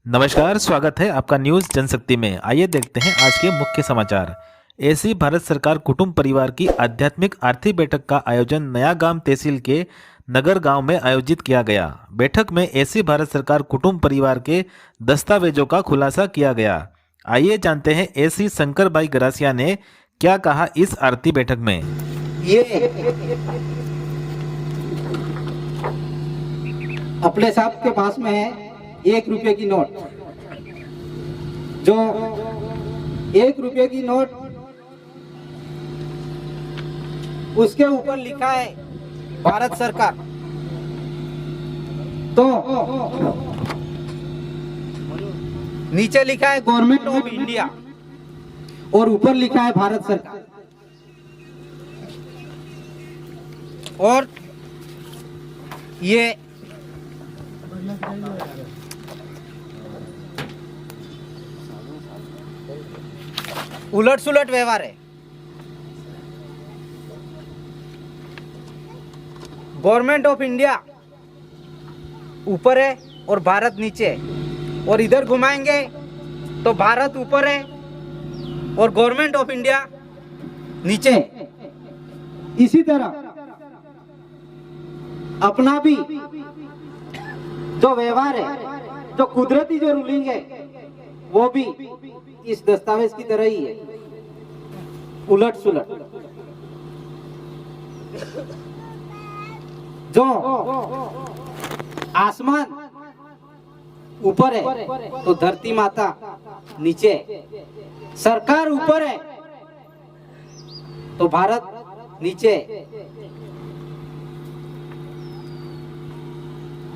नमस्कार, स्वागत है आपका न्यूज जनशक्ति में। आइए देखते हैं आज के मुख्य समाचार। ऐसी भारत सरकार कुटुंब परिवार की आध्यात्मिक आर्थिक बैठक का आयोजन नया गांव तहसील के नगर गांव में आयोजित किया गया। बैठक में ऐसी भारत सरकार कुटुंब परिवार के दस्तावेजों का खुलासा किया गया। आइए जानते हैं ऐसी शंकर भाई गरासिया ने क्या कहा इस आरती बैठक में। ये अपने साहब के पास में है 1 रुपये की नोट, जो 1 रुपये की नोट, उसके ऊपर लिखा है भारत सरकार। तो नीचे लिखा है गवर्नमेंट ऑफ इंडिया और ऊपर लिखा है भारत सरकार। और ये उलट सुलट व्यवहार है। गवर्नमेंट ऑफ इंडिया ऊपर है और भारत नीचे है, और इधर घुमाएंगे तो भारत ऊपर है और गवर्नमेंट ऑफ इंडिया नीचे है। इसी तरह अपना भी जो व्यवहार है, जो कुदरती जो रूलिंग है, वो भी इस दस्तावेज की तरह ही है, उलट सुलट। जो आसमान ऊपर है तो धरती माता नीचे है, सरकार ऊपर है तो भारत नीचे है।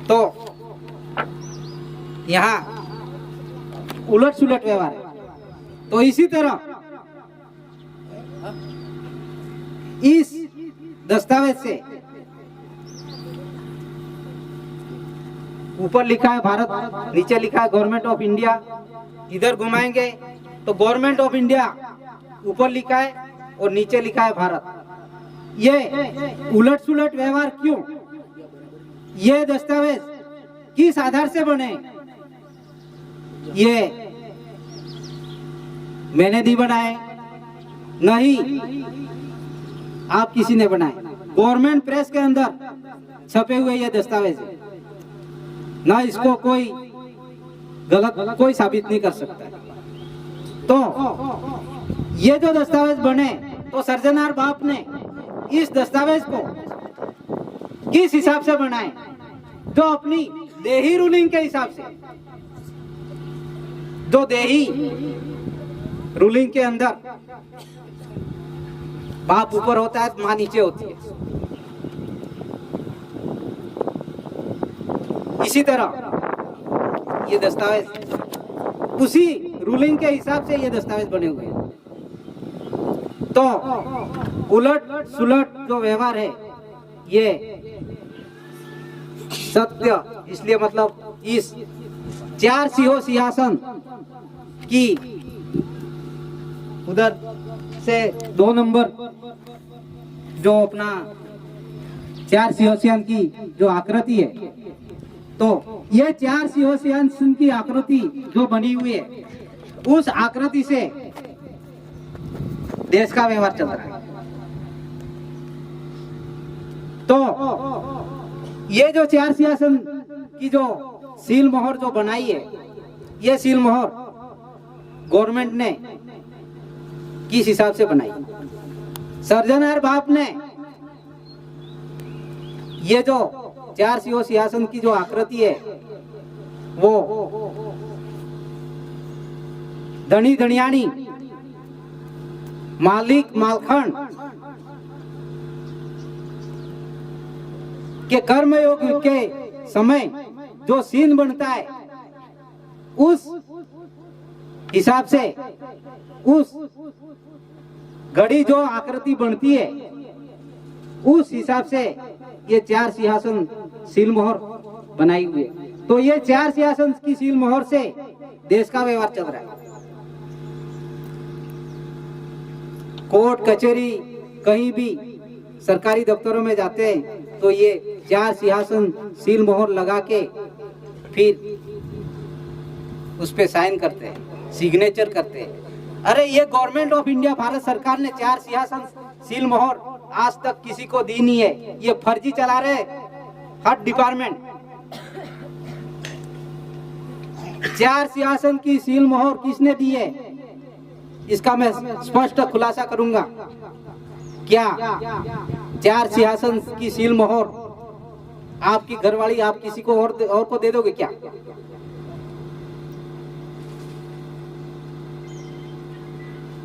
तो यहाँ उलट सुलट व्यवहार है। तो इसी तरह इस दस्तावेज से ऊपर लिखा है भारत, नीचे लिखा है गवर्नमेंट ऑफ इंडिया, इधर घुमाएंगे तो गवर्नमेंट ऑफ इंडिया ऊपर लिखा है और नीचे लिखा है भारत। ये उलट सुलट व्यवहार क्यों? ये दस्तावेज किस आधार से बने? ये मैंने नहीं बनाए, नहीं आप किसी ने बनाए। गवर्नमेंट प्रेस के अंदर छपे हुए ये दस्तावेज है, ना इसको कोई गलत कोई साबित नहीं कर सकता। तो ये जो दस्तावेज बने, तो सर्जनहार बाप ने इस दस्तावेज को किस हिसाब से बनाए? जो अपनी देही रूलिंग के हिसाब से। जो देही रूलिंग के अंदर बाप ऊपर होता है, मां नीचे होती है। इसी तरह ये दस्तावेज उसी रूलिंग के हिसाब से ये दस्तावेज बने हुए हैं। तो उलट सुलट जो व्यवहार है, ये सत्य, इसलिए मतलब इस 4 सिंहो सिंहासन की उधर से 2 नंबर जो अपना 4 सिंहासन की जो आकृति है, तो ये 4 सिंहासन की आकृति जो बनी हुई है, उस आकृति से देश का व्यवहार चल रहा है। तो ये जो 4 सिंहासन की जो सील मोहर जो बनाई है, ये सील मोहर गवर्नमेंट ने किस हिसाब से बनाई? सर्जनहार बाप ने ये जो 4 सिंहासन की जो आकृति है, वो धनी धनियानी, मालिक मालखंड के कर्मयोग के समय जो सीन बनता है, उस हिसाब से उस घड़ी जो आकृति बनती है, उस हिसाब से ये 4 सिंहासन सील मोहर बनाई हुई है। तो ये 4 सिंहासन की सील मोहर से देश का व्यवहार चल रहा है। कोर्ट कचहरी कहीं भी सरकारी दफ्तरों में जाते हैं तो ये 4 सिंहासन सील मोहर लगा के फिर उस पे साइन करते हैं, सिग्नेचर करते हैं। अरे ये गवर्नमेंट ऑफ इंडिया भारत सरकार ने 4 सिंहासन सील मोहर आज तक किसी को दी नहीं है। ये फर्जी चला रहे हर डिपार्टमेंट। 4 सिंहासन की सील मोहर किसने दी है, इसका मैं स्पष्ट खुलासा करूंगा। क्या 4 सिंहासन की सील मोहर आपकी घरवाली आप किसी को और को दे दोगे क्या?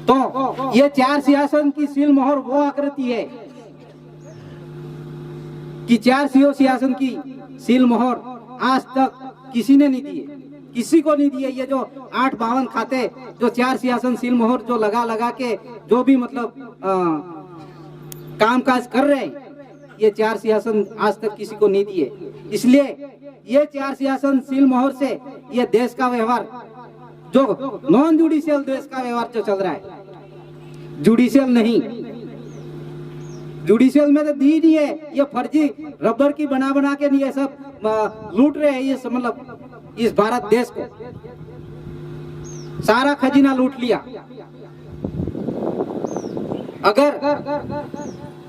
तो ये 4 सिंहासन की सील मोहर वो आकृति है कि 4 सिंहासन की सील मोहर आज तक किसी ने नहीं दी है, किसी को नहीं दी है। ये जो 852 खाते जो 4 सिंहासन सील मोहर जो लगा के जो भी मतलब काम काज कर रहे हैं, ये 4 सिंहासन आज तक किसी को नहीं दिए। इसलिए ये 4 सिंहासन सील मोहर से ये देश का व्यवहार जो नॉन जुडिशियल देश का व्यवहार जो चल रहा है, जुडिशियल नहीं, जुडिशियल में तो दी नहीं है। ये फर्जी रबर की बना के नहीं, ये सब लूट रहे हैं। ये सब मतलब इस भारत देश को सारा खजीना लूट लिया। अगर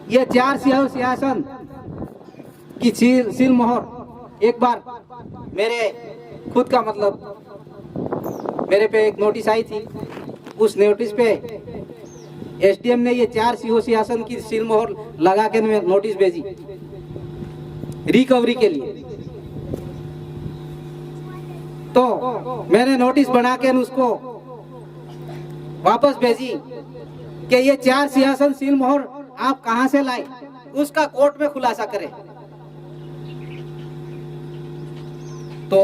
ये 4 सिंहासन की सील मोहर एक बार मेरे खुद का मतलब मेरे पे एक नोटिस आई थी, उस नोटिस पे एसडीएम ने ये 4 सिंहासन की सील मोहर लगा के नोटिस भेजी रिकवरी के लिए। तो मैंने नोटिस बना के उसको वापस भेजी कि ये 4 सिंहासन सील मोहर आप कहां से लाए, उसका कोर्ट में खुलासा करें। तो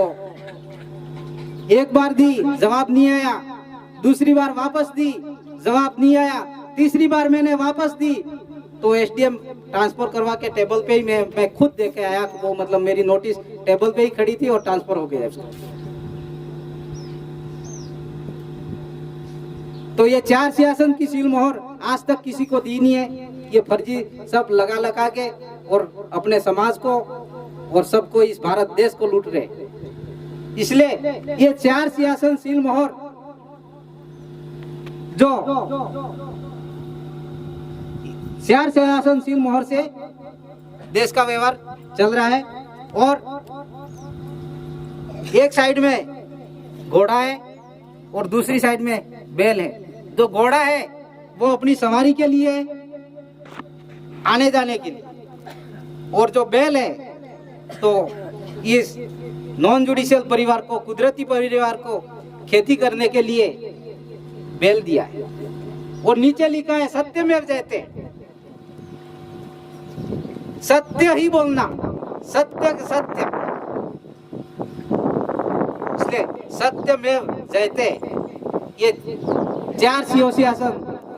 एक बार दी, जवाब नहीं आया। दूसरी बार वापस दी, जवाब नहीं आया। तीसरी बार मैंने वापस दी तो एसडीएम ट्रांसफर करवा के टेबल पे ही मैं खुद देखे आया। वो मतलब मेरी नोटिस टेबल पे ही खड़ी थी और ट्रांसफर हो गया। तो ये 4 सिंहासन की सील मोहर आज तक किसी को दी नहीं है। ये फर्जी सब लगा के और अपने समाज को और सबको इस भारत देश को लूट रहे। इसलिए ये 4 सिंहासन सील मोहर जो 4 सिंहासन सील मोहर से देश का व्यवहार चल रहा है। और एक साइड में घोड़ा है और दूसरी साइड में बैल है। जो घोड़ा है वो अपनी सवारी के लिए आने जाने के लिए, और जो बैल है तो इस नॉन जुडिशियल परिवार को, कुदरती परिवार को खेती करने के लिए बैल दिया है। और नीचे लिखा है सत्यमेव जयते, सत्य ही बोलना, सत्य सत्य। इसलिए सत्यमेव जयते ये 4 सिंहासन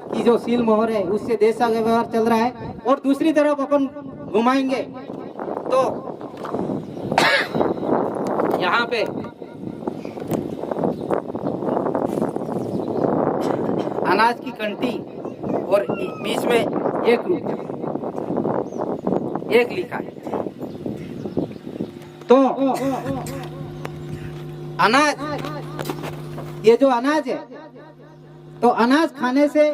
की जो सील मोहर है उससे देश का व्यवहार चल रहा है। और दूसरी तरफ अपन घुमाएंगे तो यहाँ पे अनाज की कंटी और बीच में 1 रुपया 1 लिखा है। तो अनाज, ये जो अनाज है तो अनाज खाने से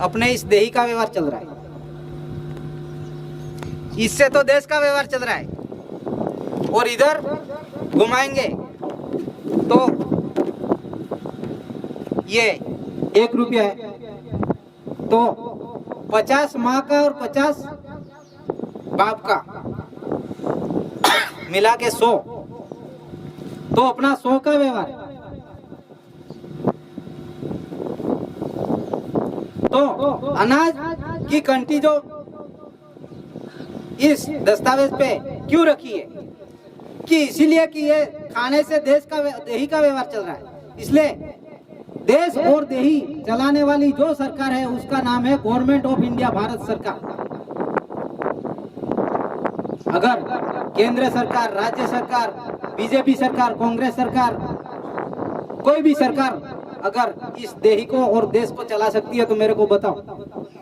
अपने इस देही का व्यवहार चल रहा है, इससे तो देश का व्यवहार चल रहा है। और इधर घुमाएंगे तो ये 1 रुपया है। तो 50 माँ का और 50 बाप का मिला के 100, तो अपना 100 का व्यवहार। तो अनाज की कंटी जो इस दस्तावेज पे क्यों रखी है कि इसीलिए कि ये खाने से देश का देही का व्यवहार चल रहा है। इसलिए देश और देही चलाने वाली जो सरकार है उसका नाम है गवर्नमेंट ऑफ इंडिया भारत सरकार। अगर केंद्र सरकार, राज्य सरकार, बीजेपी सरकार, कांग्रेस सरकार, कोई भी सरकार अगर इस देही को और देश को चला सकती है तो मेरे को बताओ।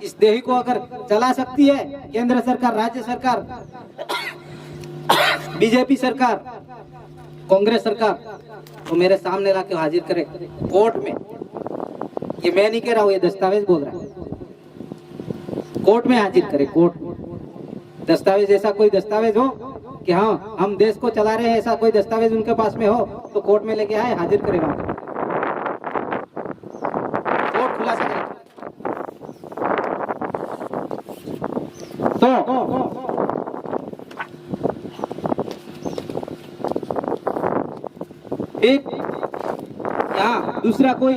इस देही को अगर चला सकती है केंद्र सरकार, राज्य सरकार, बीजेपी सरकार, कांग्रेस सरकार, तो मेरे सामने लाके हाजिर करे कोर्ट में। ये मैं नहीं कह रहा हूँ, ये दस्तावेज बोल रहा है। कोर्ट में हाजिर करे, कोर्ट में। दस्तावेज, ऐसा कोई दस्तावेज हो कि हाँ हम देश को चला रहे हैं, ऐसा कोई दस्तावेज उनके पास में हो तो कोर्ट में लेके आए, हाजिर करे वहां पर। कोर्ट खुलासा करे। तो एक यहाँ दूसरा कोई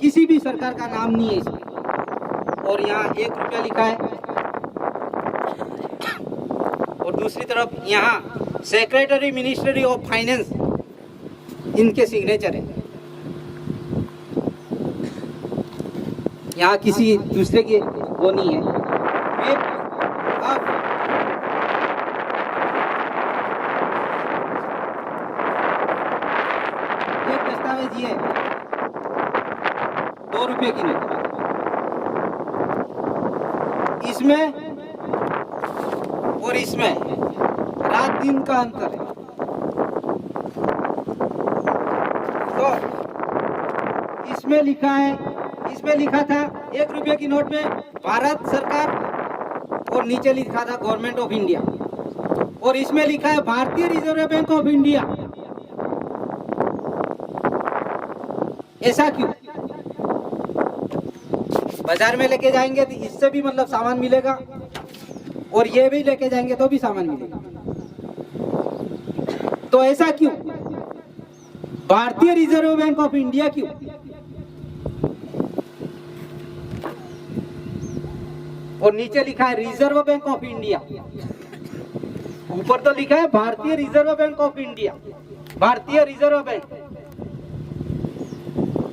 किसी भी सरकार का नाम नहीं है इसमें, और यहाँ 1 रुपया लिखा है, और दूसरी तरफ यहाँ सेक्रेटरी मिनिस्ट्री ऑफ फाइनेंस इनके सिग्नेचर है। यहाँ किसी दूसरे की वो नहीं है। फिर अब एक दस्तावेज ये 2 रुपये की नोट, इसमें और इसमें रात दिन का अंतर है। तो इसमें लिखा है, इसमें लिखा था 1 रुपये की नोट में भारत सरकार, और नीचे लिखा था गवर्नमेंट ऑफ इंडिया, और इसमें लिखा है भारतीय रिजर्व बैंक ऑफ इंडिया। ऐसा क्यों? बाजार में लेके जाएंगे तो इससे भी मतलब सामान मिलेगा, और ये भी लेके जाएंगे तो भी सामान मिलेगा। तो ऐसा क्यों? भारतीय रिजर्व बैंक ऑफ इंडिया क्यों? और नीचे लिखा है रिजर्व बैंक ऑफ इंडिया, ऊपर तो लिखा है भारतीय रिजर्व बैंक ऑफ इंडिया, भारतीय रिजर्व बैंक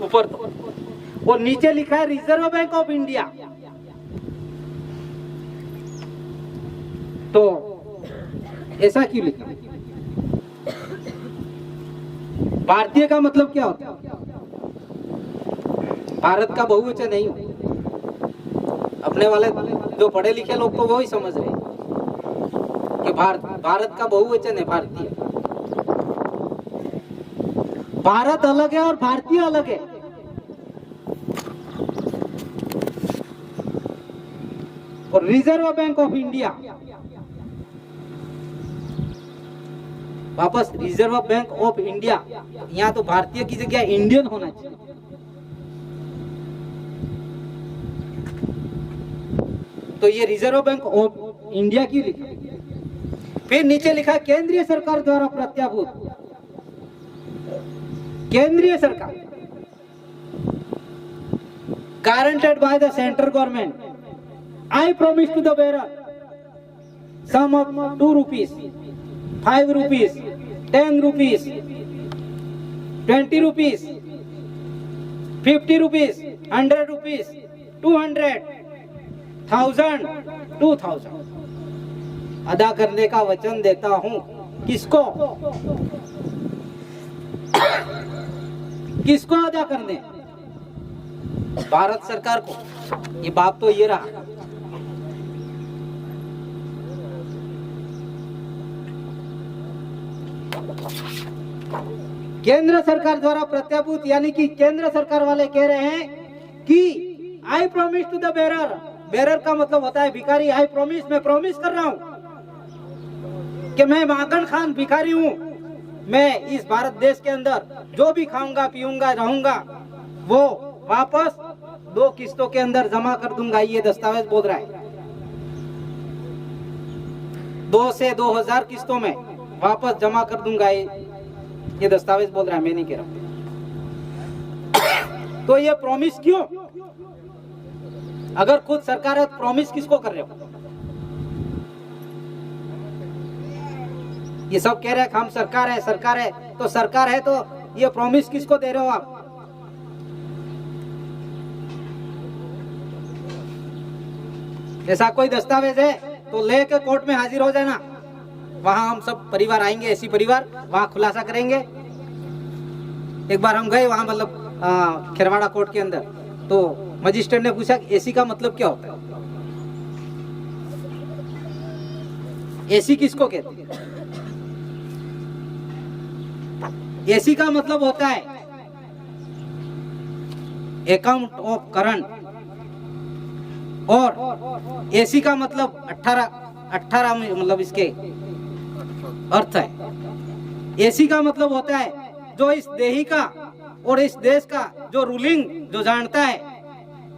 ऊपर तो, और नीचे लिखा है रिजर्व बैंक ऑफ इंडिया। तो ऐसा क्यों लिखा? भारतीय का मतलब क्या होता है? भारत का बहुवचन नहीं हो। अपने वाले जो पढ़े लिखे लोग तो वो ही समझ रहे हैं कि भारत का बहुवचन है भारतीय। भारत अलग है और भारतीय अलग है। और रिजर्व बैंक ऑफ इंडिया, वापस रिजर्व बैंक ऑफ इंडिया, यहाँ तो भारतीय की जगह इंडियन होना चाहिए। तो ये रिजर्व बैंक ऑफ इंडिया की लिखा। फिर नीचे लिखा केंद्रीय सरकार द्वारा प्रत्याभूत, केंद्रीय सरकार, guaranteed by the central government. I promise to the bearer sum of 2 rupees, 5 rupees, 10 rupees, 20 rupees, 50 rupees, 100 rupees, 200, 1000, 2000 अदा करने का वचन देता हूं। किसको? किसको अदा करने? भारत सरकार को। ये बात तो ये रहा। केंद्र सरकार द्वारा प्रत्याभूत, यानी कि केंद्र सरकार वाले कह रहे हैं कि I promise to the bearer. Bearer का मतलब होता है भिखारी। आई प्रॉमिस, मैं प्रॉमिस कर रहा हूं कि मैं माखन खान भिखारी हूं। मैं इस भारत देश के अंदर जो भी खाऊंगा, पीऊंगा, रहूंगा, वो वापस 2 किस्तों के अंदर जमा कर दूंगा। ये दस्तावेज बोल रहा है 2 से 2000 किस्तों में वापस जमा कर दूंगा। ये दस्तावेज बोल रहा है, मैं नहीं कह रहा। तो ये प्रॉमिस क्यों? अगर खुद सरकार है तो प्रॉमिस किसको कर रहे हो? ये सब कह रहे हैं हम सरकार है, सरकार है। तो सरकार है तो ये प्रॉमिस किसको दे रहे हो आप? ऐसा कोई दस्तावेज है तो लेके कोर्ट में हाजिर हो जाना। वहां हम सब परिवार आएंगे, ऐसी परिवार, वहां खुलासा करेंगे। एक बार हम गए वहां, मतलब खेरवाड़ा कोर्ट के अंदर, तो मजिस्ट्रेट ने पूछा एसी का मतलब क्या होता है? एसी किसको कहते हैं? एसी का मतलब होता है अकाउंट ऑफ करंट, और एसी का मतलब 18 मतलब इसके अर्थ है। एसी का मतलब होता है जो इस देही का और इस देश का जो रूलिंग जो जानता है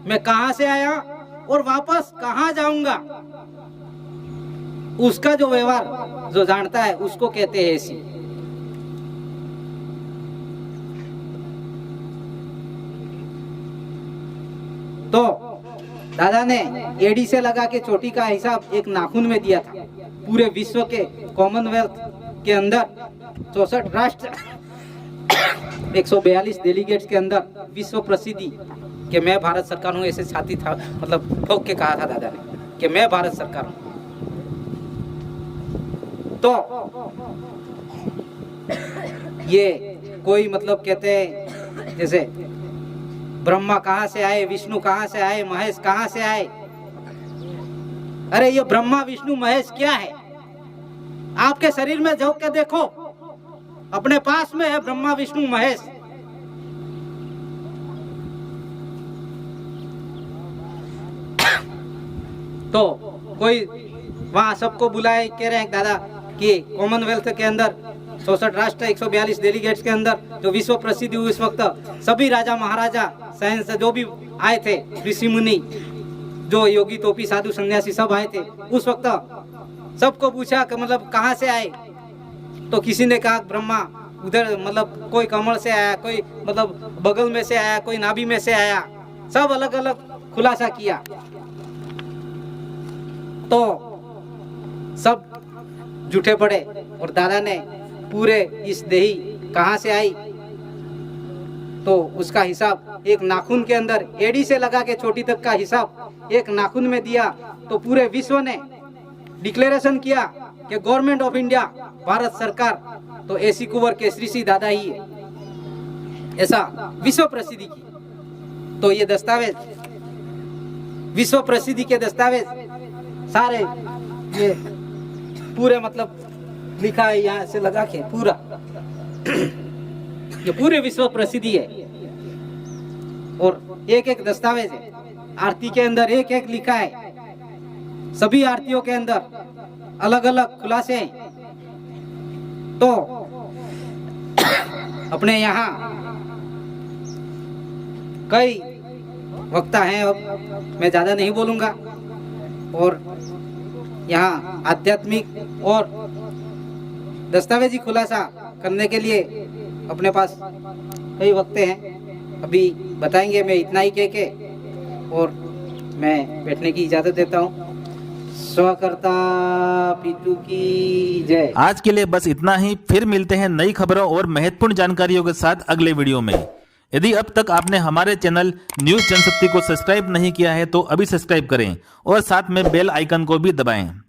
मैं कहां से आया और वापस कहां जाऊंगा, उसका जो व्यवहार जो जानता है उसको कहते हैं एसी। तो दादा ने एडी से लगा के चोटी का हिसाब एक नाखून में दिया था। पूरे विश्व के कॉमनवेल्थ के अंदर 64 राष्ट्र 142 डेलीगेट्स के अंदर विश्व प्रसिद्धि कि मैं भारत सरकार हूँ ऐसे छाती था मतलब ठोक के कहा था दादा ने कि मैं भारत सरकार हूँ। तो ये कोई मतलब कहते हैं जैसे ब्रह्मा कहाँ से आए, विष्णु कहाँ से आए, महेश कहाँ से आए। अरे ये ब्रह्मा विष्णु महेश क्या है? आपके शरीर में झोंक के देखो, अपने पास में है ब्रह्मा विष्णु महेश। तो कोई वहां सबको बुलाए कह रहे हैं दादा कि कॉमनवेल्थ के अंदर 64 राष्ट्र 142 डेलीगेट्स के अंदर जो विश्व प्रसिद्धि हुई उस वक्त सभी राजा महाराजा साइंस जो भी आए थे, ऋषि मुनि जो योगी टोपी साधु सन्यासी सब आए थे। उस वक्त सबको पूछा कि मतलब कहाँ से आए, तो किसी ने कहा ब्रह्मा उधर मतलब कोई कमल से आया, कोई मतलब बगल में से आया, कोई नाभि में से आया। सब अलग अलग खुलासा किया। तो सब झूठे पड़े और दादा ने पूरे इस देही कहाँ से आई तो उसका हिसाब एक नाखून के अंदर एड़ी से लगा के चोटी तक का हिसाब एक नाखून में दिया। तो पूरे विश्व ने डिक्लेरेशन किया कि गवर्नमेंट ऑफ इंडिया भारत सरकार तो एसी कुंवर केसरी सिंह दादा ही है, ऐसा विश्व प्रसिद्धि की। तो ये दस्तावेज विश्व प्रसिद्धि के दस्तावेज सारे ये पूरे मतलब लिखा है यहाँ से लगा के पूरा ये पूरे विश्व प्रसिद्धि है। और एक एक दस्तावेज है, आरती के अंदर एक एक लिखा है, सभी आरतियों के अंदर अलग अलग खुलासे हैं। तो अपने यहाँ कई वक्ता हैं, अब मैं ज्यादा नहीं बोलूंगा। और यहाँ आध्यात्मिक और दस्तावेजी खुलासा करने के लिए अपने पास कई वक्ते हैं, अभी बताएंगे। मैं इतना ही कह के और मैं बैठने की इजाजत देता हूँ। स्वकर्ता पितु की जय। आज के लिए बस इतना ही। फिर मिलते हैं नई खबरों और महत्वपूर्ण जानकारियों के साथ अगले वीडियो में। यदि अब तक आपने हमारे चैनल न्यूज जनशक्ति को सब्सक्राइब नहीं किया है तो अभी सब्सक्राइब करें और साथ में बेल आइकन को भी दबाएं।